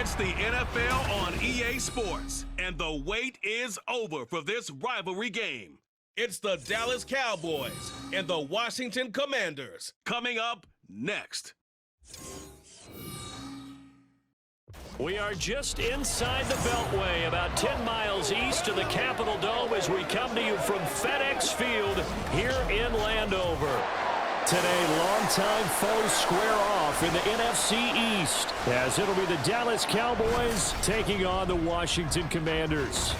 It's the NFL on EA Sports, and the wait is over for this rivalry game. It's the Dallas Cowboys and the Washington Commanders coming up next. We are just inside the Beltway, about 10 miles east of the Capitol Dome as we come to you from FedEx Field here in Landover. Today, longtime foes square off in the NFC East as it'll be the Dallas Cowboys taking on the Washington Commanders.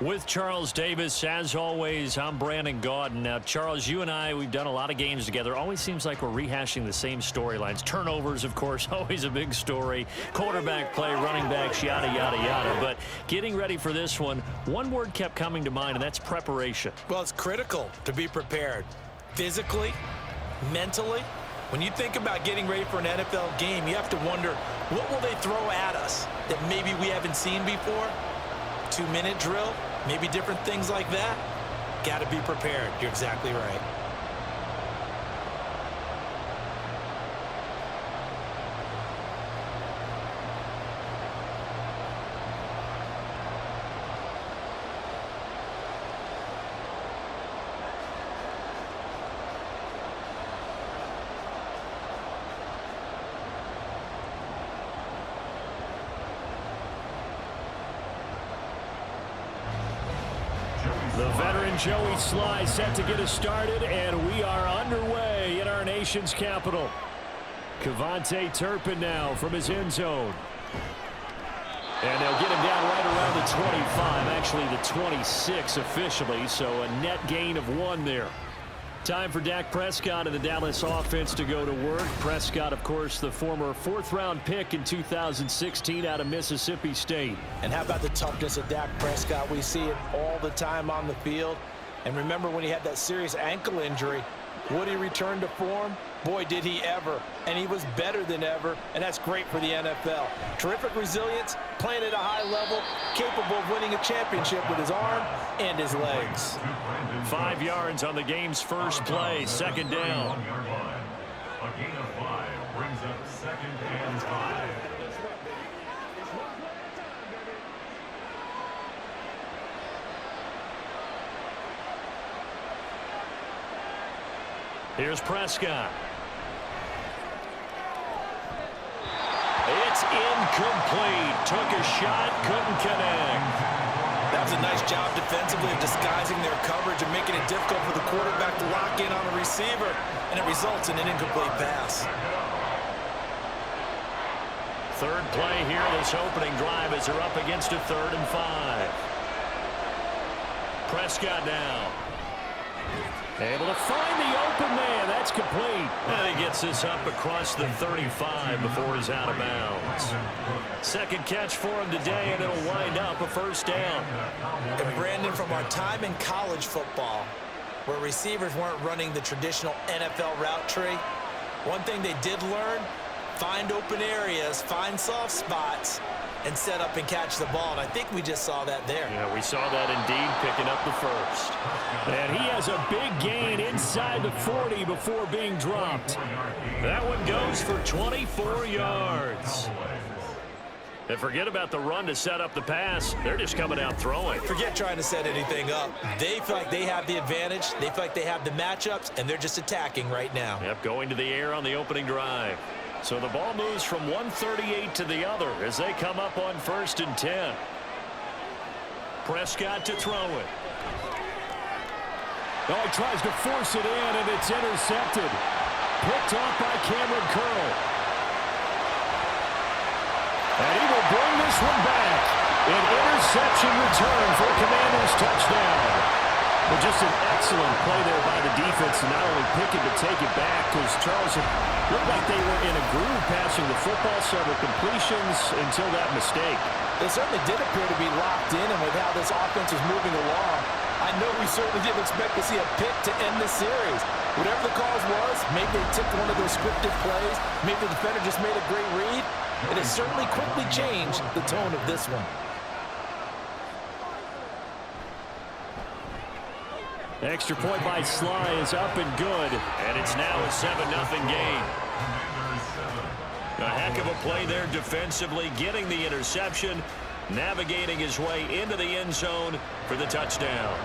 With Charles Davis, as always, I'm Brandon Gaudin. Now, Charles, you and I, we've done a lot of games together. Always seems like we're rehashing the same storylines. Turnovers, of course, always a big story. Quarterback play, running backs, yada, yada, yada. But getting ready for this one word kept coming to mind, and that's preparation. Well, it's critical to be prepared. Physically, mentally. When you think about getting ready for an NFL game, you have to wonder, what will they throw at us that maybe we haven't seen before? 2-minute drill? Maybe different things like that. Got to be prepared. You're exactly right. The veteran Joey Sly set to get us started, and we are underway in our nation's capital. Cavante Turpin now from his end zone. And they'll get him down right around the 25, actually the 26 officially, so a net gain of 1 there. Time for Dak Prescott and the Dallas offense to go to work. Prescott, of course, the former 4th-round pick in 2016 out of Mississippi State. And how about the toughness of Dak Prescott? We see it all the time on the field. And remember when he had that serious ankle injury, would he return to form? Boy, did he ever. And he was better than ever, and that's great for the NFL. Terrific resilience, playing at a high level, capable of winning a championship with his arm and his legs. 5 yards on the game's first play, second down. A gain of 5 brings up 2nd and 5. Here's Prescott. It's incomplete. Took a shot, couldn't connect. That was a nice job defensively of disguising their coverage and making it difficult for the quarterback to lock in on the receiver, and it results in an incomplete pass. Third play here, this opening drive as they're up against a 3rd and 5. Prescott now. Able to find the open man. That's complete. And he gets this up across the 35 before he's out of bounds. Second catch for him today, and it'll wind up a first down. And Brandon, from our time in college football, where receivers weren't running the traditional NFL route tree, one thing they did learn, find open areas, find soft spots, and set up and catch the ball. And I think we just saw that there. Yeah, we saw that indeed, picking up the first. And he has a big gain inside the 40 before being dropped. That one goes for 24 yards. And forget about the run to set up the pass. They're just coming out throwing. Forget trying to set anything up. They feel like they have the advantage. They feel like they have the matchups, and they're just attacking right now. Yep, going to the air on the opening drive. So the ball moves from 138 to the other as they come up on 1st and 10. Prescott to throw it. Oh, he tries to force it in, and it's intercepted. Picked off by Cameron Curl. And he will bring this one back. An interception return for Commanders touchdown. Well, just an excellent play there by the defense to not only pick it but take it back, because Charles, it looked like they were in a groove passing the football, several completions until that mistake. They certainly did appear to be locked in, and with how this offense was moving along, I know we certainly didn't expect to see a pick to end this series. Whatever the cause was, maybe they took one of those scripted plays, maybe the defender just made a great read. It has certainly quickly changed the tone of this one. Extra point by Sly is up and good, and it's now a 7-0 game. A heck of a play there defensively, getting the interception, navigating his way into the end zone for the touchdown.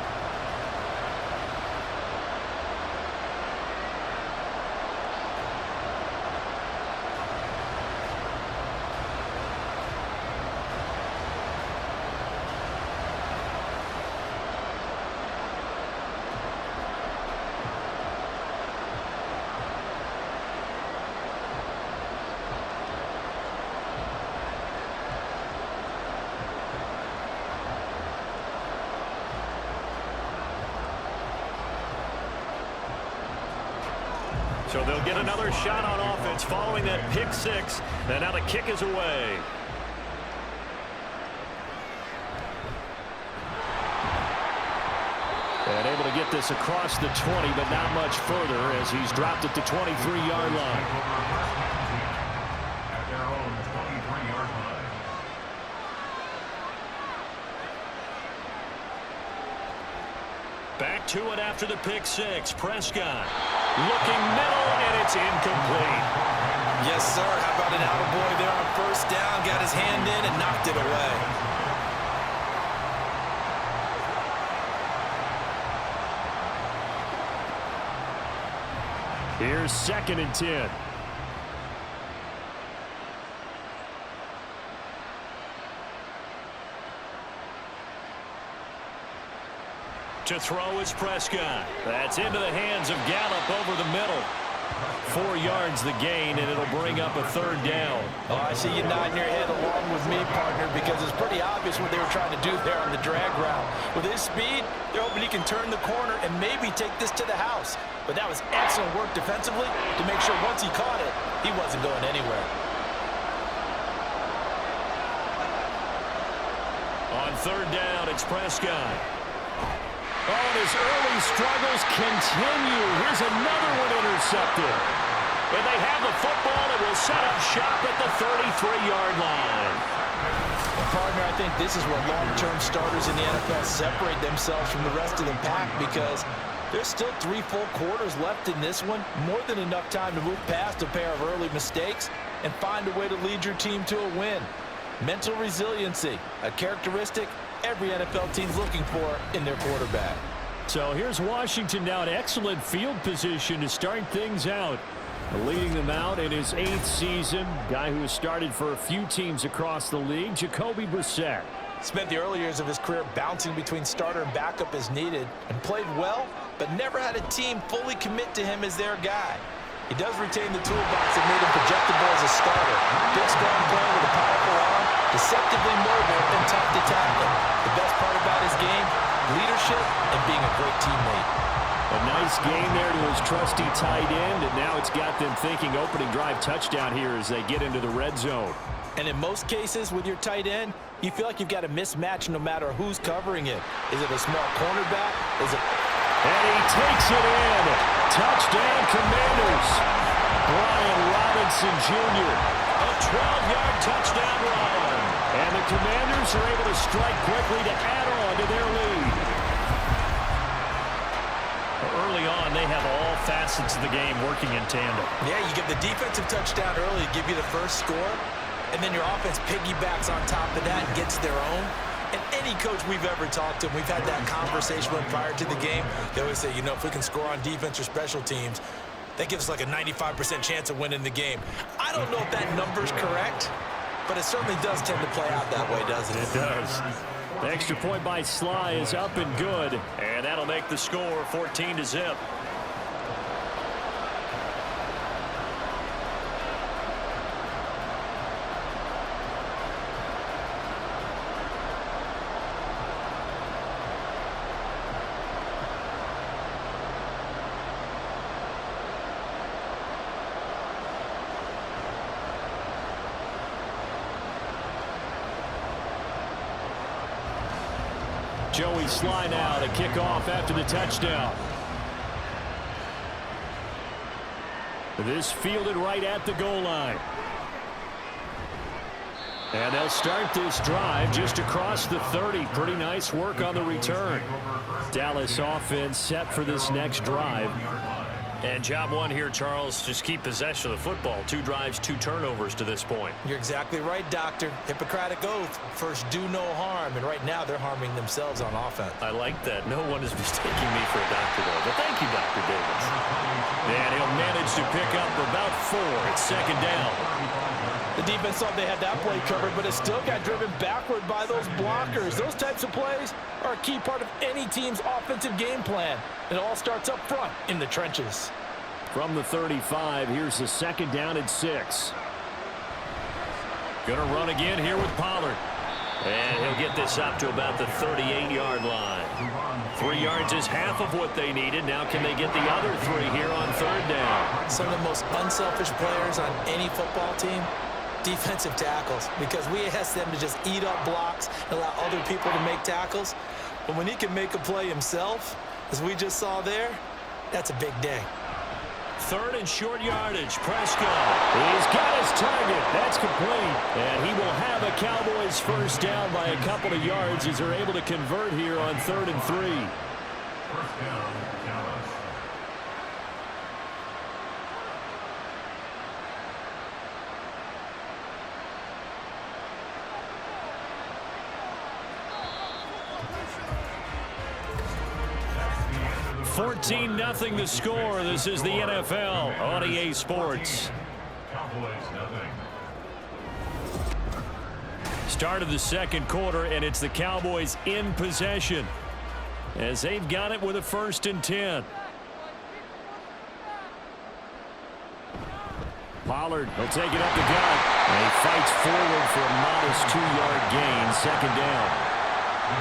So they'll get another shot on offense following that pick six. And now the kick is away. And able to get this across the 20, but not much further as he's dropped at the 23-yard line. At their own 23-yard line. Back to it after the pick six. Prescott looking middle, and it's incomplete. Yes, sir. How about an attaboy there on first down? Got his hand in and knocked it away. Here's 2nd and 10. To throw is Prescott. That's into the hands of Gallup over the middle. 4 yards the gain, and it'll bring up a 3rd down. Oh, I see you nodding your head along with me, partner, because it's pretty obvious what they were trying to do there on the drag route. With his speed, they're hoping he can turn the corner and maybe take this to the house. But that was excellent work defensively to make sure once he caught it, he wasn't going anywhere. On 3rd down, it's Prescott. Oh, and his early struggles continue. Here's another one intercepted. And they have the football and will set up shop at the 33-yard line. And partner, I think this is where long-term starters in the NFL separate themselves from the rest of the pack, because there's still 3 full quarters left in this one. More than enough time to move past a pair of early mistakes and find a way to lead your team to a win. Mental resiliency, a characteristic every NFL team's looking for in their quarterback. So here's Washington now in excellent field position to start things out. Leading them out in his 8th season, guy who has started for a few teams across the league, Jacoby Brissett. Spent the early years of his career bouncing between starter and backup as needed, and played well, but never had a team fully commit to him as their guy. He does retain the toolbox that made him projectable as a starter. Big, strong player with a powerful arm, deceptively mobile and tough to tackle. The best part about his game, leadership and being a great teammate. A nice game there to his trusty tight end, and now it's got them thinking opening drive touchdown here as they get into the red zone. And in most cases with your tight end, you feel like you've got a mismatch no matter who's covering it. Is it a small cornerback? Is it... And he takes it in. Touchdown, Commanders. Brian Robinson Jr. A 12-yard touchdown run. And the Commanders are able to strike quickly to add on to their lead. Early on, they have all facets of the game working in tandem. Yeah, you get the defensive touchdown early to give you the first score, and then your offense piggybacks on top of that and gets their own. And any coach we've ever talked to, we've had that conversation with prior to the game. They always say, you know, if we can score on defense or special teams, that gives us like a 95% chance of winning the game. I don't know if that number's correct, but it certainly does tend to play out that way, doesn't it? It does. The extra point by Sly is up and good, and that'll make the score 14-0. Joey Sly now to kick off after the touchdown. This fielded right at the goal line. And they'll start this drive just across the 30. Pretty nice work on the return. Dallas offense set for this next drive. And job one here, Charles, just keep possession of the football. 2 drives, 2 turnovers to this point. You're exactly right, Doctor. Hippocratic oath. First, do no harm. And right now, they're harming themselves on offense. I like that. No one is mistaking me for a doctor, though. But thank you, Dr. Davis. And he'll manage to pick up about 4. It's 2nd down. The defense thought they had that play covered, but it still got driven backward by those blockers. Those types of plays are a key part of any team's offensive game plan. It all starts up front in the trenches. From the 35, here's the 2nd down and 6. Going to run again here with Pollard. And he'll get this up to about the 38-yard line. 3 yards is half of what they needed. Now can they get the other 3 here on 3rd down? Some of the most unselfish players on any football team, defensive tackles, because we ask them to just eat up blocks and allow other people to make tackles. But when he can make a play himself, as we just saw there, that's a big day. 3rd and short yardage. Prescott. He's got his target. That's complete. And he will have a Cowboys first down by a couple of yards as they're able to convert here on 3rd and 3. First down, Dallas. $14-0 the score. This is the NFL on EA Sports. Cowboys nothing. Start of the 2nd quarter, and it's the Cowboys in possession as they've got it with a 1st and 10. Pollard will take it up the gut. And he fights forward for a modest 2-yard gain. 2nd down.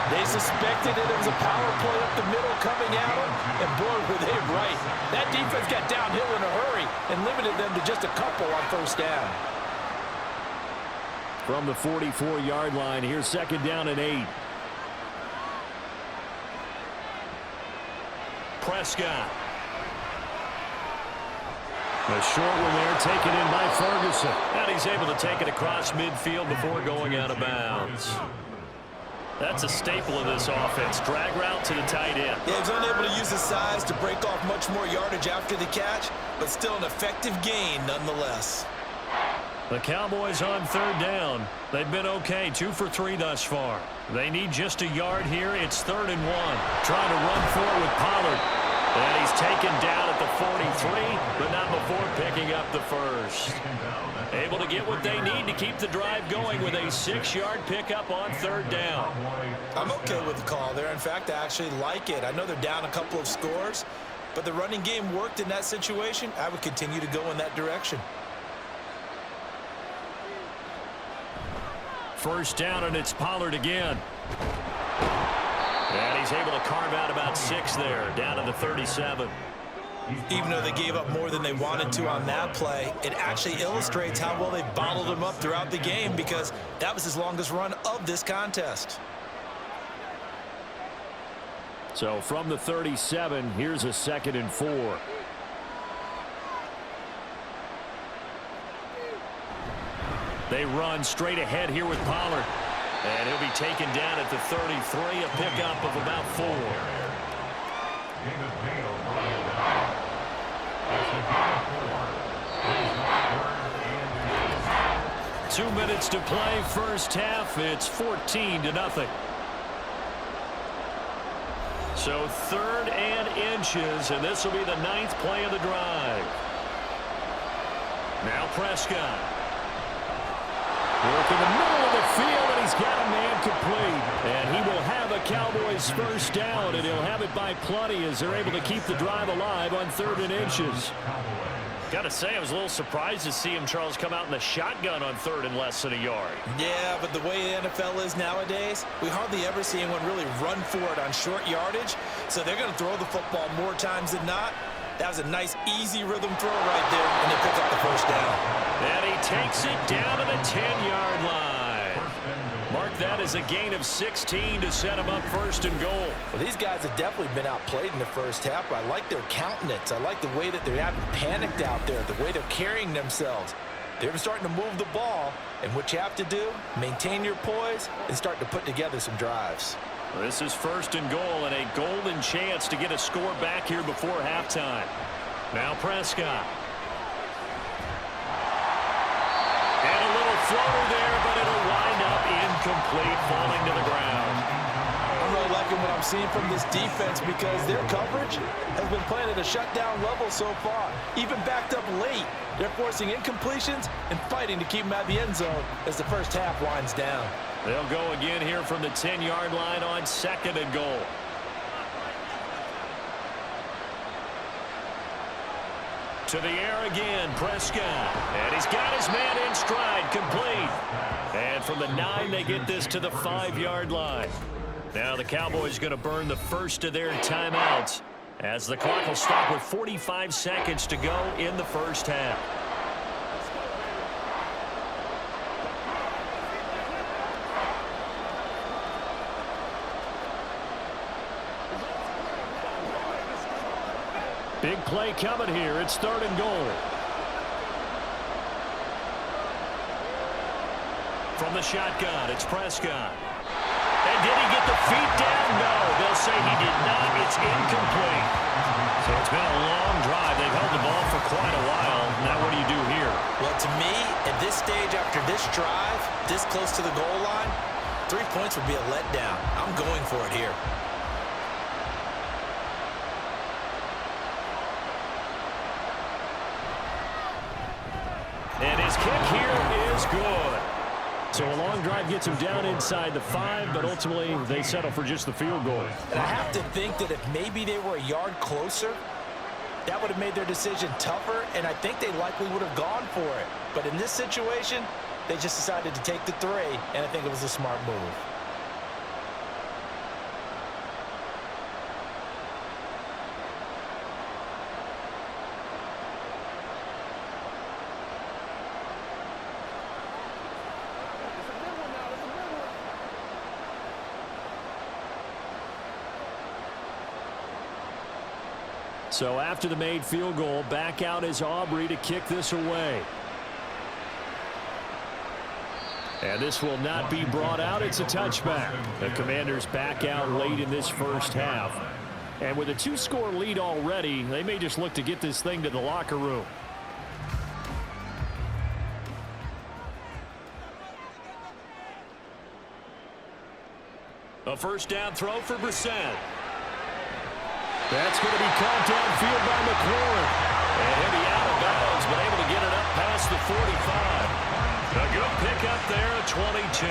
They suspected it was a power play up the middle coming at them, and boy, were they right. That defense got downhill in a hurry and limited them to just a couple on 1st down. From the 44-yard line, here's 2nd down and 8. Prescott. The short one there taken in by Ferguson. And he's able to take it across midfield before going out of bounds. That's a staple of this offense. Drag route to the tight end. Yeah, he's unable to use his size to break off much more yardage after the catch, but still an effective gain nonetheless. The Cowboys on 3rd down. They've been okay, 2 for 3 thus far. They need just a yard here. It's 3rd and 1. Trying to run forward with Pollard. And he's taken down at the 43, but not before picking up the 1st. Able to get what they need to keep the drive going with a 6-yard pickup on 3rd down. I'm okay with the call there. In fact, I actually like it. I know they're down a couple of scores, but the running game worked in that situation. I would continue to go in that direction. 1st down, and it's Pollard again. And he's able to carve out about 6 there, down to the 37. Even though they gave up more than they wanted to on that play, it actually illustrates how well they bottled him up throughout the game, because that was his longest run of this contest. So from the 37, here's a 2nd and 4. They run straight ahead here with Pollard. And he'll be taken down at the 33, a pickup of about 4. 2 minutes to play, 1st half. It's 14-0. So 3rd and inches, and this will be the 9th play of the drive. Now Prescott. Work in the middle of the field, and he's got a man complete. And he will have a Cowboys first down, and he'll have it by plenty as they're able to keep the drive alive on 3rd and inches. Got to say, I was a little surprised to see him, Charles, come out in the shotgun on 3rd and less than a yard. Yeah, but the way the NFL is nowadays, we hardly ever see anyone really run for it on short yardage. So they're going to throw the football more times than not. That was a nice, easy rhythm throw right there, and they pick up the first down. And he takes it down to the 10-yard line. Mark that as a gain of 16 to set him up 1st and goal. Well, these guys have definitely been outplayed in the first half, but I like their countenance. I like the way that they haven't panicked out there, the way they're carrying themselves. They're starting to move the ball, and what you have to do, maintain your poise and start to put together some drives. This is 1st and goal, and a golden chance to get a score back here before halftime. Now Prescott. And a little floater there, but it'll wind up incomplete, falling to the ground. I'm really liking what I'm seeing from this defense because their coverage has been playing at a shutdown level so far. Even backed up late, they're forcing incompletions and fighting to keep them at the end zone as the first half winds down. They'll go again here from the 10-yard line on 2nd and goal. To the air again, Prescott. And he's got his man in stride, complete. And from the 9, they get this to the 5-yard line. Now the Cowboys going to burn the first of their timeouts as the clock will stop with 45 seconds to go in the first half. Big play coming here. It's 3rd and goal. From the shotgun, it's Prescott. And did he get the feet down? No. They'll say he did not. It's incomplete. So it's been a long drive. They've held the ball for quite a while. Now what do you do here? Well, to me, at this stage after this drive, this close to the goal line, 3 points would be a letdown. I'm going for it here. And his kick here is good. So a long drive gets him down inside the 5, but ultimately they settle for just the field goal. And I have to think that if maybe they were a yard closer, that would have made their decision tougher, and I think they likely would have gone for it. But in this situation, they just decided to take the 3, and I think it was a smart move. So after the made field goal, back out is Aubrey to kick this away. And this will not be brought out. It's a touchback. The Commanders back out late in this first half. And with a 2-score lead already, they may just look to get this thing to the locker room. A first down throw for Brissett. That's going to be caught downfield by McLaurin. And he'll be out of bounds, but able to get it up past the 45. A good pickup there at 22.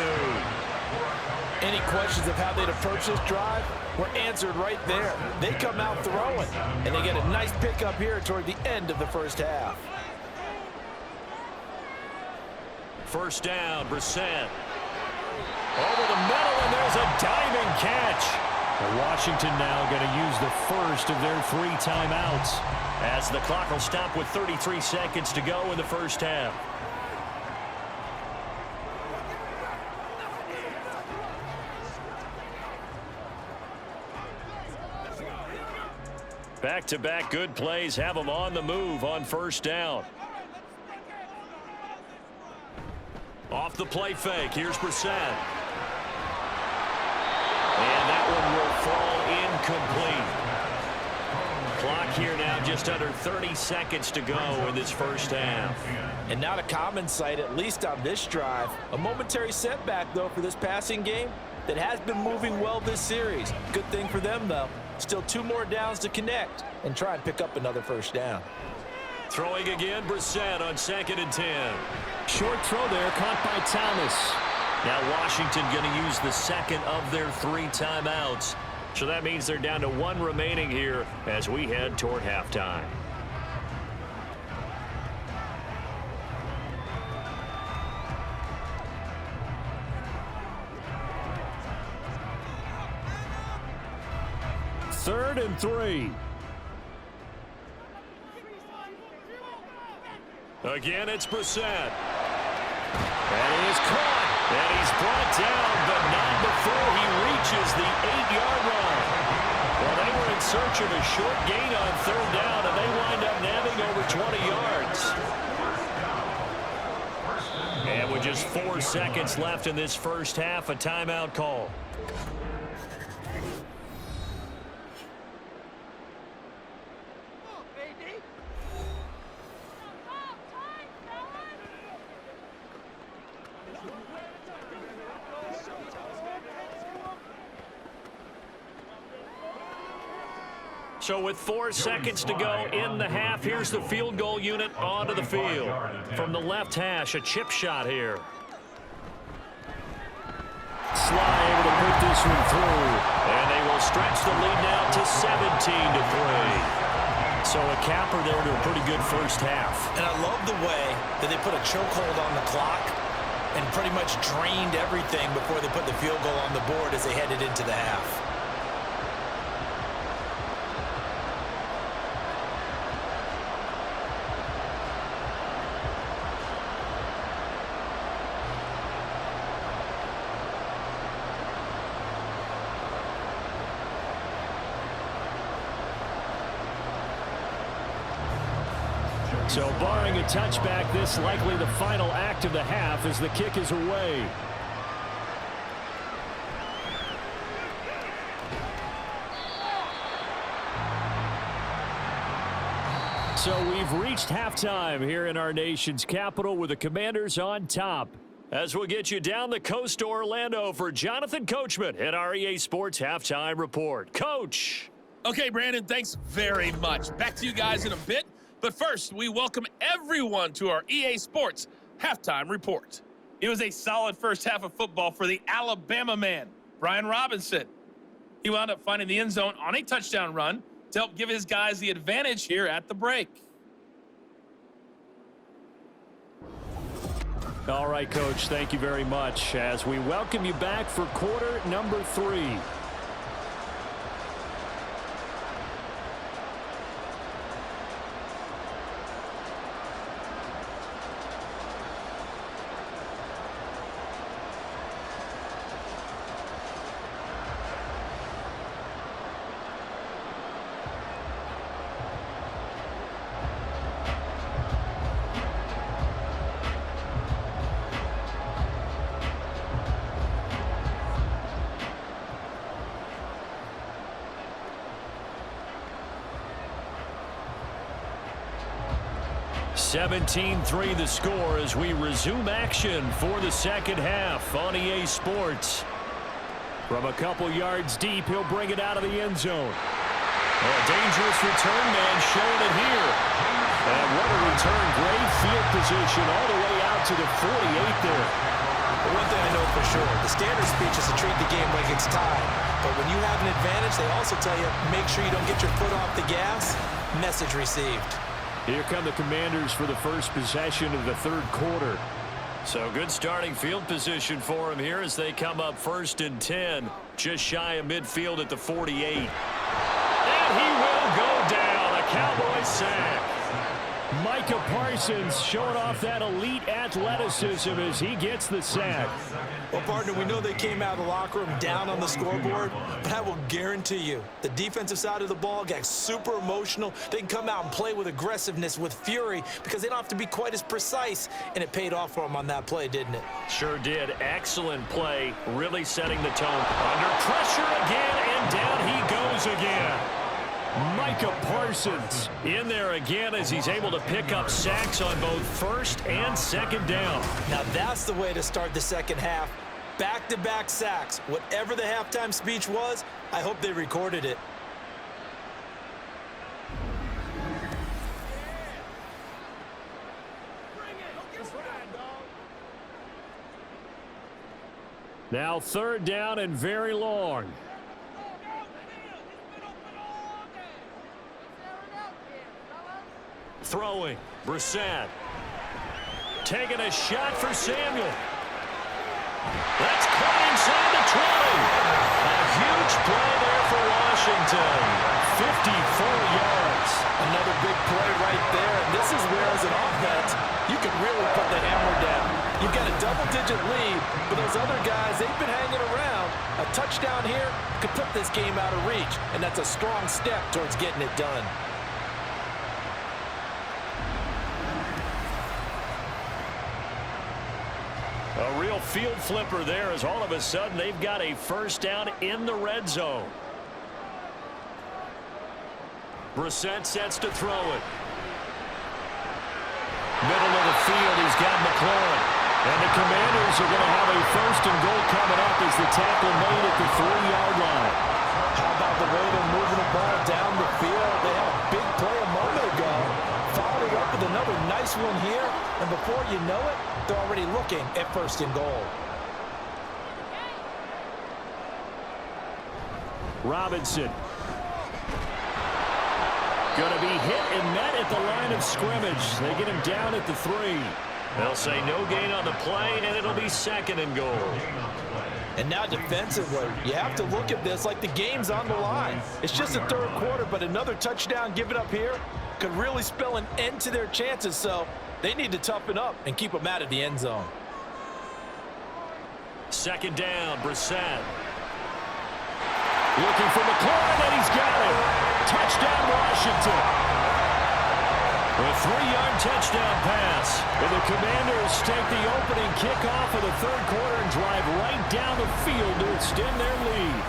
Any questions of how they'd approach this drive were answered right there. They come out throwing, and they get a nice pickup here toward the end of the first half. First down, Brissett. Over the middle, and there's a diving catch. Washington now going to use the first of their 3 timeouts as the clock will stop with 33 seconds to go in the first half. Back-to-back good plays have them on the move on first down. Off the play fake, here's Brissett. And that one will fall incomplete. Clock here now just under 30 seconds to go in this first half. And not a common sight, at least on this drive. A momentary setback, though, for this passing game that has been moving well this series. Good thing for them, though. Still 2 more downs to connect and try and pick up another first down. Throwing again, Brissett on 2nd and 10. Short throw there, caught by Thomas. Now Washington going to use the second of their 3 timeouts. So that means they're down to 1 remaining here as we head toward halftime. Third and 3. Again, it's Brissett. And he is caught. And he's brought down, but not before he reaches the 8-yard line. Well, they were in search of a short gain on 3rd down, and they wind up nabbing over 20 yards. And with just 4 seconds left in this first half, a timeout call. So with 4 seconds to go in the half, here's the field goal unit onto the field. From the left hash, a chip shot here. Sly able to put this one through. And they will stretch the lead now to 17-3. So a capper there to a pretty good first half. And I love the way that they put a chokehold on the clock and pretty much drained everything before they put the field goal on the board as they headed into the half. So barring a touchback, this likely the final act of the half as the kick is away. So we've reached halftime here in our nation's capital with the Commanders on top. As we'll get you down the coast to Orlando for Jonathan Coachman at our EA Sports Halftime Report. Coach. Okay, Brandon, thanks very much. Back to you guys in a bit. But first, we welcome everyone to our EA Sports Halftime Report. It was a solid first half of football for the Alabama man, Brian Robinson. He wound up finding the end zone on a touchdown run to help give his guys the advantage here at the break. All right, Coach, thank you very much as we welcome you back for quarter number 3. (17-3) the score as we resume action for the second half on EA Sports. From a couple yards deep, he'll bring it out of the end zone. A dangerous return man showing it here. And what a return. Great field position all the way out to the 48 there. But one thing I know for sure, the standard speech is to treat the game like it's tied. But when you have an advantage, they also tell you, make sure you don't get your foot off the gas. Message received. Here come the Commanders for the first possession of the third quarter. So good starting field position for them here as they come up 1st and 10, just shy of midfield at the 48. And he will go down, a Cowboys sack. Micah Parsons showing off that elite athleticism as he gets the sack. Well, partner, we know they came out of the locker room down on the scoreboard, but I will guarantee you the defensive side of the ball got super emotional. They can come out and play with aggressiveness, with fury, because they don't have to be quite as precise, and it paid off for them on that play, didn't it? Sure did. Excellent play, really setting the tone. Under pressure again, and down he goes again. Micah Parsons in there again as he's able to pick up sacks on both first and second down. Now that's the way to start the second half. Back-to-back sacks. Whatever the halftime speech was, I hope they recorded it. Now 3rd down and very long. Throwing, Brissett. Taking a shot for Samuel. That's caught inside the 20. A huge play there for Washington. 54 yards. Another big play right there, and this is where, as an offense, you can really put the hammer down. You've got a double-digit lead, but those other guys, they've been hanging around. A touchdown here could put this game out of reach, and that's a strong step towards getting it done. A real field flipper there as all of a sudden they've got a first down in the red zone. Brissett sets to throw it. Middle of the field, he's got McLaurin. And the Commanders are going to have a 1st and goal coming up as the tackle made at the 3-yard line. How about the way they're moving the ball down the field. They had a big play a moment ago. Followed it up with another nice one here. And before you know it, they're already looking at 1st and goal. Robinson. Going to be hit and met at the line of scrimmage. They get him down at the 3. They'll say no gain on the play, and it'll be 2nd and goal. And now defensively, you have to look at this like the game's on the line. It's just the 3rd quarter, but another touchdown given up here could really spell an end to their chances, so they need to toughen up and keep them out of the end zone. 2nd down, Brissett. Looking for McLaurin, and he's got it. Touchdown, Washington. A 3-yard touchdown pass. And the Commanders take the opening kickoff of the 3rd quarter and drive right down the field to extend their lead.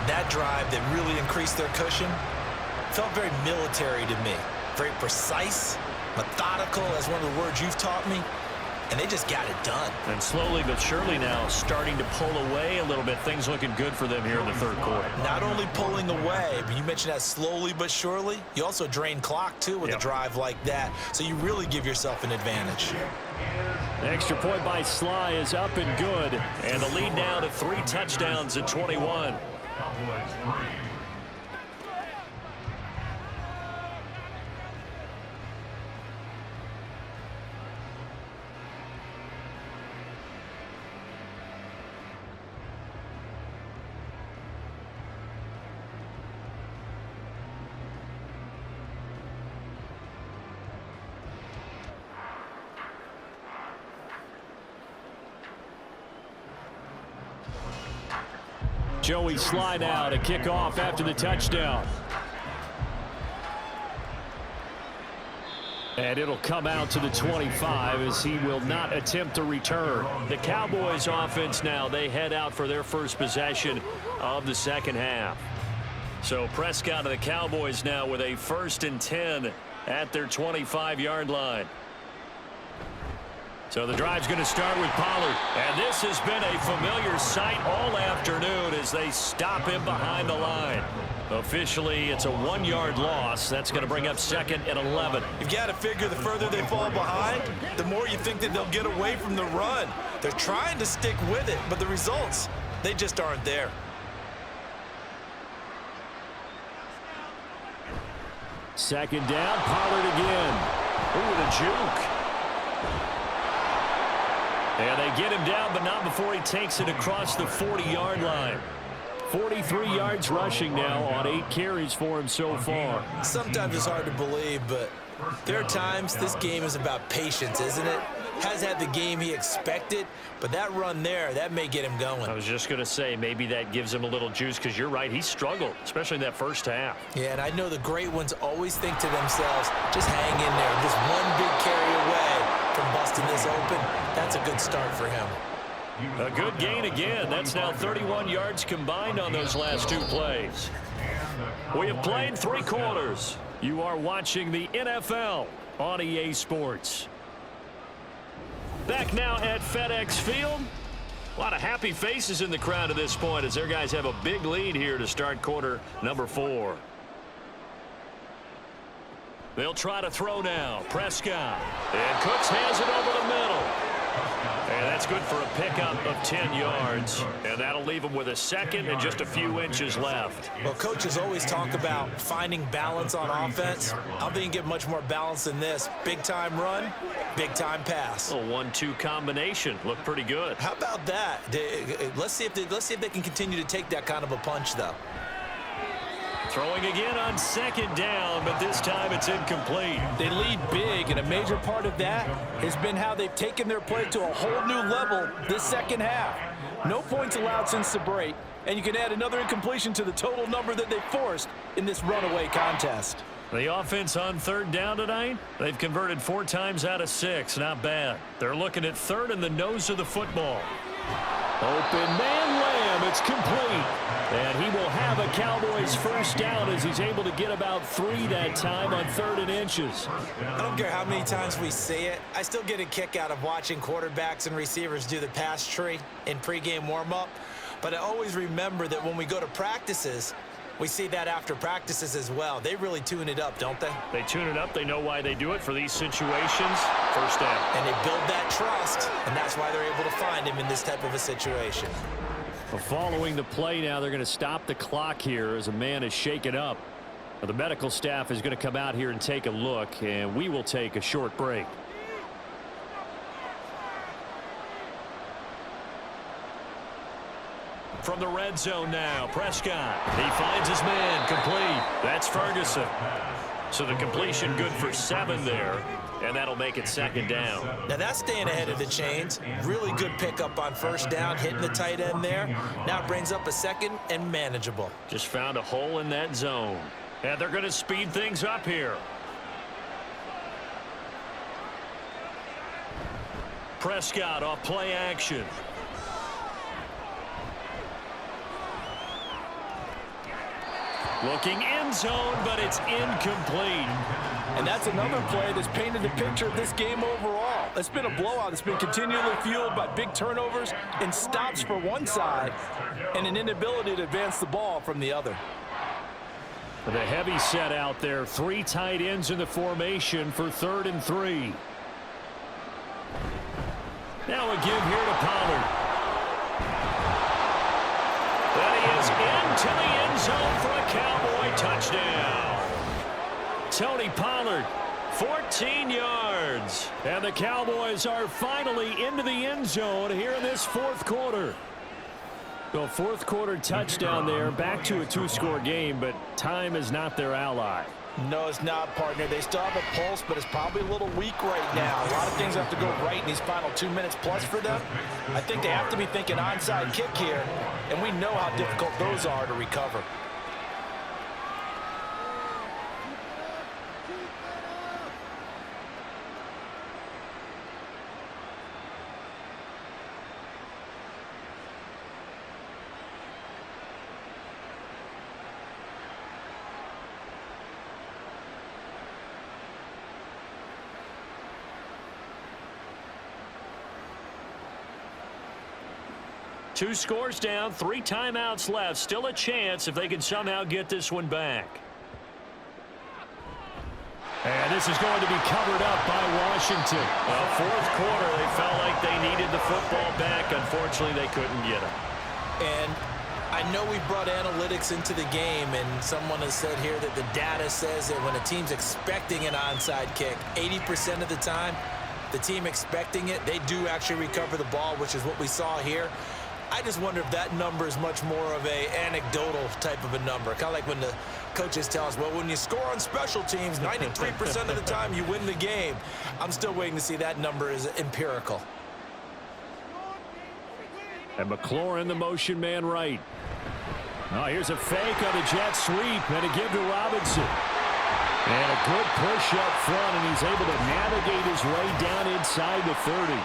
That drive that really increased their cushion felt very military to me. Very precise, methodical, as one of the words you've taught me. And they just got it done. And slowly but surely now starting to pull away a little bit. Things looking good for them here in the 3rd quarter. Not only pulling away, but you mentioned that slowly but surely. You also drain clock, too, with a drive like that. So you really give yourself an advantage. The extra point by Sly is up and good. And the lead now to 3 touchdowns at 21. Cowboys 3. Joey Sly now to kick off after the touchdown. And it'll come out to the 25 as he will not attempt to return. The Cowboys offense now, they head out for their first possession of the 2nd half. So Prescott of the Cowboys now with a 1st and 10 at their 25-yard line. So the drive's going to start with Pollard. And this has been a familiar sight all afternoon as they stop him behind the line. Officially, it's a 1-yard loss. That's going to bring up 2nd and 11. You've got to figure the further they fall behind, the more you think that they'll get away from the run. They're trying to stick with it, but the results, they just aren't there. Second down, Pollard again. Ooh, the juke. And they get him down, but not before he takes it across the 40-yard line. 43 yards rushing now on 8 carries for him so far. Sometimes it's hard to believe, but there are times this game is about patience, isn't it? Has had the game he expected, but that run there, that may get him going. I was just going to say, maybe that gives him a little juice, because you're right, he struggled, especially in that first half. Yeah, and I know the great ones always think to themselves, just hang in there, just one big carry away from busting this open. That's a good start for him. A good gain again. That's now 31 yards combined on those last 2 plays. We have played 3 quarters. You are watching the NFL on EA Sports. Back now at FedEx Field. A lot of happy faces in the crowd at this point as their guys have a big lead here to start quarter number 4. They'll try to throw now. Prescott. And Cooks has it over the middle. And that's good for a pickup of 10 yards. And that'll leave him with a 2nd and just a few inches left. Well, coaches always talk about finding balance on offense. I don't think you get much more balance than this. Big-time run, big-time pass. A 1-2 combination. Looked pretty good. How about that? Let's see if they can continue to take that kind of a punch, though. Throwing again on 2nd down, but this time it's incomplete. They lead big, and a major part of that has been how they've taken their play to a whole new level this 2nd half. No points allowed since the break, and you can add another incompletion to the total number that they forced in this runaway contest. The offense on 3rd down tonight, they've converted 4 times out of 6. Not bad. They're looking at 3rd in the nose of the football. Open man Lamb, it's complete. And he will have a Cowboys first down as he's able to get about 3 that time on 3rd and inches. I don't care how many times we see it. I still get a kick out of watching quarterbacks and receivers do the pass tree in pregame warm-up. But I always remember that when we go to practices, We see that after practices as well. They really tune it up, don't they? They tune it up. They know why they do it for these situations. First down. And they build that trust, and that's why they're able to find him in this type of a situation. Well, following the play now, they're going to stop the clock here as a man is shaken up. Well, the medical staff is going to come out here and take a look, and we will take a short break. From the red zone now, Prescott. He finds his man, complete. That's Ferguson. So the completion good for 7 there, and that'll make it 2nd down. Now that's staying ahead of the chains. Really good pickup on first down, hitting the tight end there. Now it brings up a 2nd and manageable. Just found a hole in that zone. And they're going to speed things up here. Prescott off play action. Looking end zone, but it's incomplete. And that's another play that's painted the picture of this game overall. It's been a blowout. It's been continually fueled by big turnovers and stops for one side and an inability to advance the ball from the other. The heavy set out there. 3 tight ends in the formation for 3rd and 3. Now a give here to Pollard. That is into the end zone for a Cowboy touchdown. Tony Pollard, 14 yards. And the Cowboys are finally into the end zone here in this 4th quarter. The 4th quarter touchdown there, back to a 2-score game, but time is not their ally. No, it's not, partner. They still have a pulse, but it's probably a little weak right now. A lot of things have to go right in these final 2 minutes plus for them. I think they have to be thinking onside kick here, and we know how difficult those are to recover. Two scores down, 3 timeouts left. Still a chance if they can somehow get this one back. And this is going to be covered up by Washington. Well, 4th quarter, they felt like they needed the football back. Unfortunately, they couldn't get it. And I know we brought analytics into the game, and someone has said here that the data says that when a team's expecting an onside kick, 80% of the time, the team expecting it, they do actually recover the ball, which is what we saw here. I just wonder if that number is much more of a anecdotal type of a number. Kind of like when the coaches tell us, well, when you score on special teams, 93% of the time you win the game. I'm still waiting to see that number is empirical. And McLaurin, the motion man right. Oh, here's a fake on the jet sweep and a give to Robinson. And a good push up front, and he's able to navigate his way down inside the 30.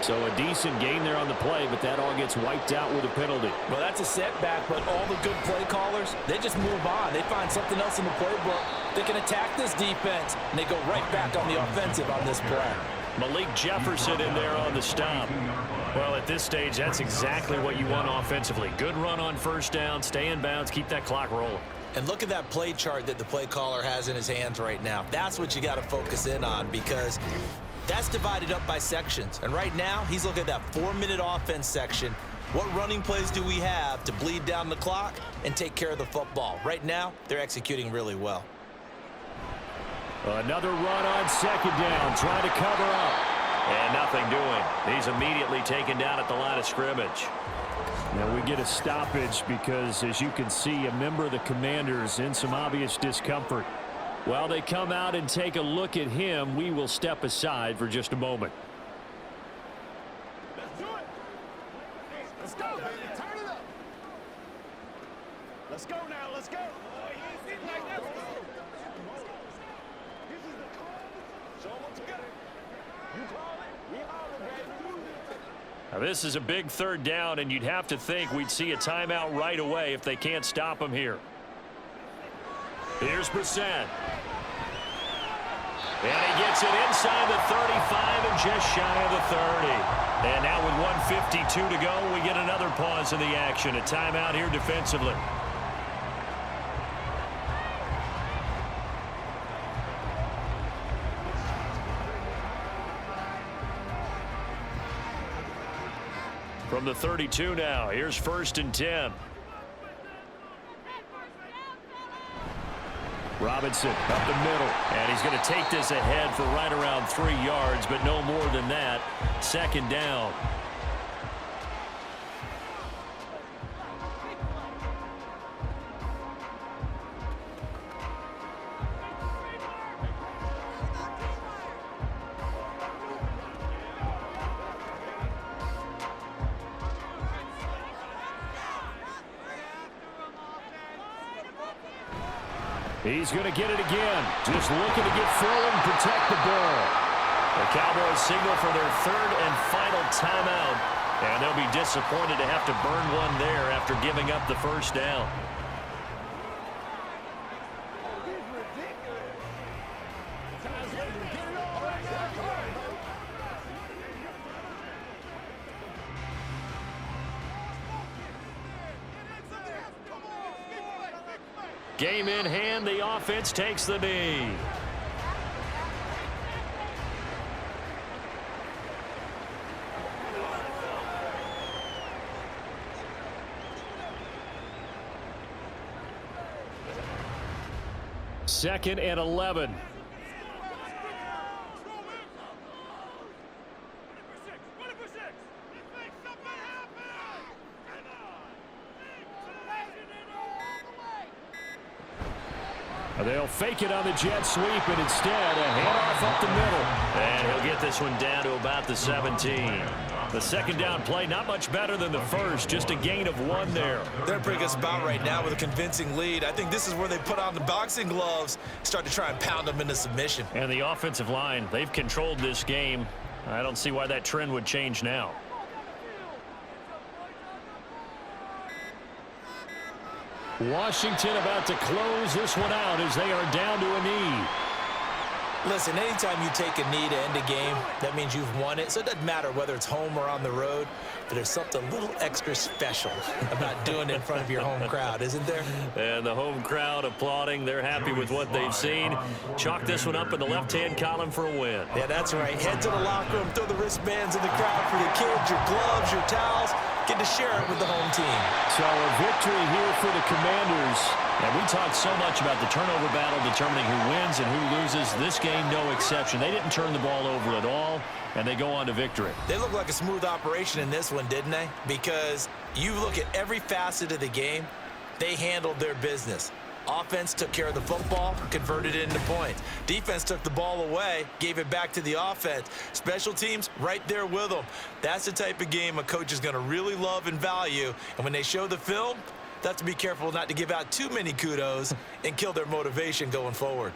So a decent gain there on the play, but that all gets wiped out with a penalty. Well, that's a setback, but all the good play callers, they just move on. They find something else in the playbook. They can attack this defense, and they go right back on the offensive on this play. Malik Jefferson in there on the stop. Well, at this stage, that's exactly what you want offensively. Good run on first down, stay in bounds, keep that clock rolling. And look at that play chart that the play caller has in his hands right now. That's what you got to focus in on, because that's divided up by sections. And right now, he's looking at that 4-minute offense section. What running plays do we have to bleed down the clock and take care of the football? Right now, they're executing really well. Another run on 2nd down, trying to cover up. And nothing doing. He's immediately taken down at the line of scrimmage. Now we get a stoppage because, as you can see, a member of the Commanders in some obvious discomfort. While they come out and take a look at him, we will step aside for just a moment. Let's do it. Let's go, baby. Turn it up. Let's go now. Let's go. This is the call. Show them what you got. You call it. We holler, baby. Now this is a big 3rd down, and you'd have to think we'd see a timeout right away if they can't stop him here. Here's Brissett. And he gets it inside the 35 and just shy of the 30. And now with 1:52 to go, we get another pause in the action. A timeout here defensively. From the 32 now, here's 1st and 10. Robinson up the middle, and he's going to take this ahead for right around 3 yards, but no more than that. 2nd down. He's going to get it again. Just looking to get forward and protect the ball. The Cowboys signal for their 3rd and final timeout. And they'll be disappointed to have to burn one there after giving up the 1st down. Game in hand, the offense takes the knee. Second and 11. They'll fake it on the jet sweep, and instead a handoff up the middle. And he'll get this one down to about the 17. The 2nd down play, not much better than the 1st, just a gain of 1 there. They're in a pretty good spot right now with a convincing lead. I think this is where they put on the boxing gloves, start to try and pound them into submission. And the offensive line, they've controlled this game. I don't see why that trend would change now. Washington about to close this one out as they are down to a knee. Listen, anytime you take a knee to end a game, that means you've won it. So it doesn't matter whether it's home or on the road, but there's something a little extra special about doing it in front of your home crowd, isn't there? And the home crowd applauding. They're happy with what they've seen. Chalk this one up in the left-hand column for a win. Yeah, that's right. Head to the locker room, throw the wristbands in the crowd for your kids, your gloves, your towels. Get to share it with the home team. So a victory here for the Commanders. And we talked so much about the turnover battle determining who wins and who loses. This game, no exception. They didn't turn the ball over at all, and they go on to victory. They look like a smooth operation in this one, didn't they? Because you look at every facet of the game, they handled their business. Offense took care of the football, converted it into points. Defense took the ball away, gave it back to the offense. Special teams, right there with them. That's the type of game a coach is going to really love and value. And when they show the film, they have to be careful not to give out too many kudos and kill their motivation going forward.